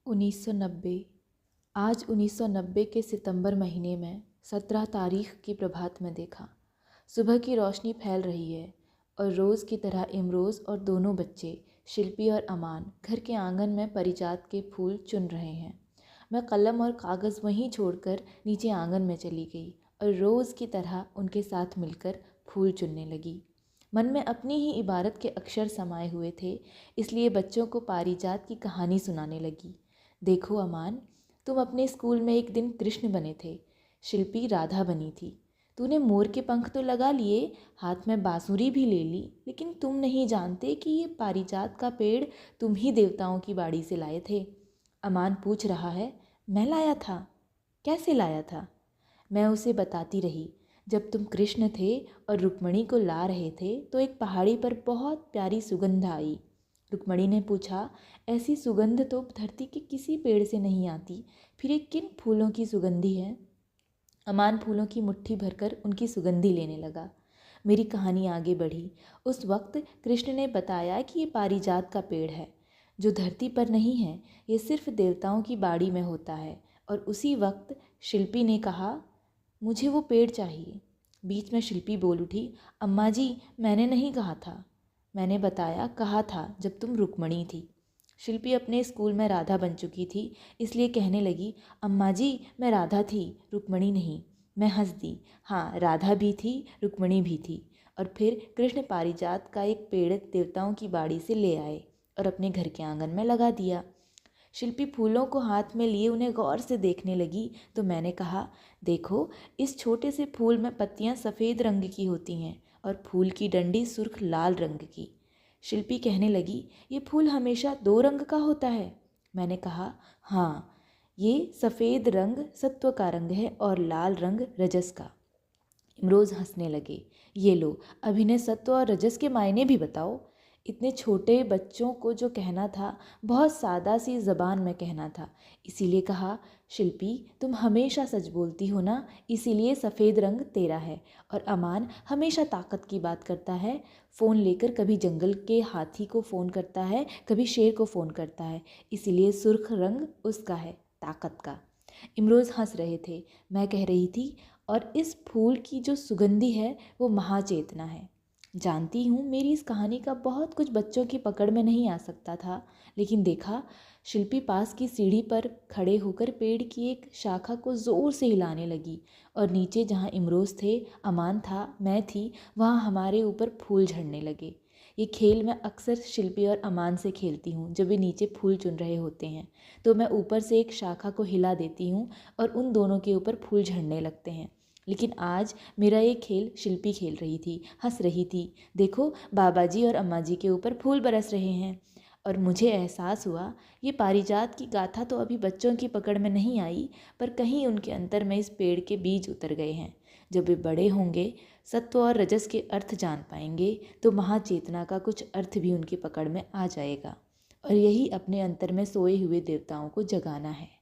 1990। आज 1990 के सितंबर महीने में 17 तारीख की प्रभात में देखा। सुबह की रोशनी फैल रही है और रोज़ की तरह इमरोज़ और दोनों बच्चे शिल्पी और अमान घर के आंगन में पारिजात के फूल चुन रहे हैं। मैं कलम और कागज़ वहीं छोड़कर नीचे आंगन में चली गई और रोज़ की तरह उनके साथ मिलकर फूल चुनने लगी। मन में अपनी ही इबारत के अक्षर समाये हुए थे, इसलिए बच्चों को पारिजात की कहानी सुनाने लगी। देखो अमान, तुम अपने स्कूल में एक दिन कृष्ण बने थे, शिल्पी राधा बनी थी। तूने मोर के पंख तो लगा लिए, हाथ में बांसुरी भी ले ली, लेकिन तुम नहीं जानते कि ये पारिजात का पेड़ तुम ही देवताओं की बाड़ी से लाए थे। अमान पूछ रहा है, मैं लाया था? कैसे लाया था? मैं उसे बताती रही। जब तुम कृष्ण थे और रुक्मणी को ला रहे थे तो एक पहाड़ी पर बहुत प्यारी सुगंध आई। रुक्मणी ने पूछा, ऐसी सुगंध तो धरती के किसी पेड़ से नहीं आती, फिर ये किन फूलों की सुगंधी है? अमान फूलों की मुट्ठी भरकर उनकी सुगंधी लेने लगा। मेरी कहानी आगे बढ़ी। उस वक्त कृष्ण ने बताया कि ये पारिजात का पेड़ है, जो धरती पर नहीं है, ये सिर्फ देवताओं की बाड़ी में होता है। और उसी वक्त शिल्पी ने कहा, मुझे वो पेड़ चाहिए। बीच में शिल्पी बोल उठी, अम्मा जी, मैंने नहीं कहा था। मैंने बताया, कहा था जब तुम रुक्मणी थी। शिल्पी अपने स्कूल में राधा बन चुकी थी, इसलिए कहने लगी, अम्मा जी, मैं राधा थी, रुक्मणी नहीं। मैं हंस दी। हाँ, राधा भी थी, रुक्मणी भी थी। और फिर कृष्ण पारिजात का एक पेड़ देवताओं की बाड़ी से ले आए और अपने घर के आंगन में लगा दिया। शिल्पी फूलों को हाथ में लिए उन्हें गौर से देखने लगी तो मैंने कहा, देखो, इस छोटे से फूल में पत्तियां सफ़ेद रंग की होती हैं और फूल की डंडी सुर्ख लाल रंग की। शिल्पी कहने लगी, ये फूल हमेशा 2 रंग का होता है? मैंने कहा, हाँ, ये सफ़ेद रंग सत्व का रंग है और लाल रंग रजस का। इमरोज़ हंसने लगे। ये लो, अभी ने सत्व और रजस के मायने भी बताओ। इतने छोटे बच्चों को जो कहना था बहुत सादा सी ज़बान में कहना था, इसीलिए कहा, शिल्पी, तुम हमेशा सच बोलती हो ना, इसीलिए सफ़ेद रंग तेरा है। और अमान हमेशा ताकत की बात करता है, फ़ोन लेकर कभी जंगल के हाथी को फ़ोन करता है, कभी शेर को फ़ोन करता है, इसीलिए सुर्ख रंग उसका है, ताकत का। इमरोज़ हंस रहे थे। मैं कह रही थी, और इस फूल की जो सुगंधी है वो महाचेतना है। जानती हूँ मेरी इस कहानी का बहुत कुछ बच्चों की पकड़ में नहीं आ सकता था, लेकिन देखा, शिल्पी पास की सीढ़ी पर खड़े होकर पेड़ की एक शाखा को ज़ोर से हिलाने लगी और नीचे जहाँ इमरोज़ थे, अमान था, मैं थी, वहाँ हमारे ऊपर फूल झड़ने लगे। ये खेल मैं अक्सर शिल्पी और अमान से खेलती हूँ। जब वे नीचे फूल चुन रहे होते हैं तो मैं ऊपर से एक शाखा को हिला देती हूँ और उन दोनों के ऊपर फूल झड़ने लगते हैं। लेकिन आज मेरा ये खेल शिल्पी खेल रही थी, हंस रही थी। देखो, बाबा जी और अम्मा जी के ऊपर फूल बरस रहे हैं। और मुझे एहसास हुआ, ये पारिजात की गाथा तो अभी बच्चों की पकड़ में नहीं आई, पर कहीं उनके अंतर में इस पेड़ के बीज उतर गए हैं। जब वे बड़े होंगे, सत्व और रजस के अर्थ जान पाएंगे, तो महाचेतना का कुछ अर्थ भी उनकी पकड़ में आ जाएगा। और यही अपने अंतर में सोए हुए देवताओं को जगाना है।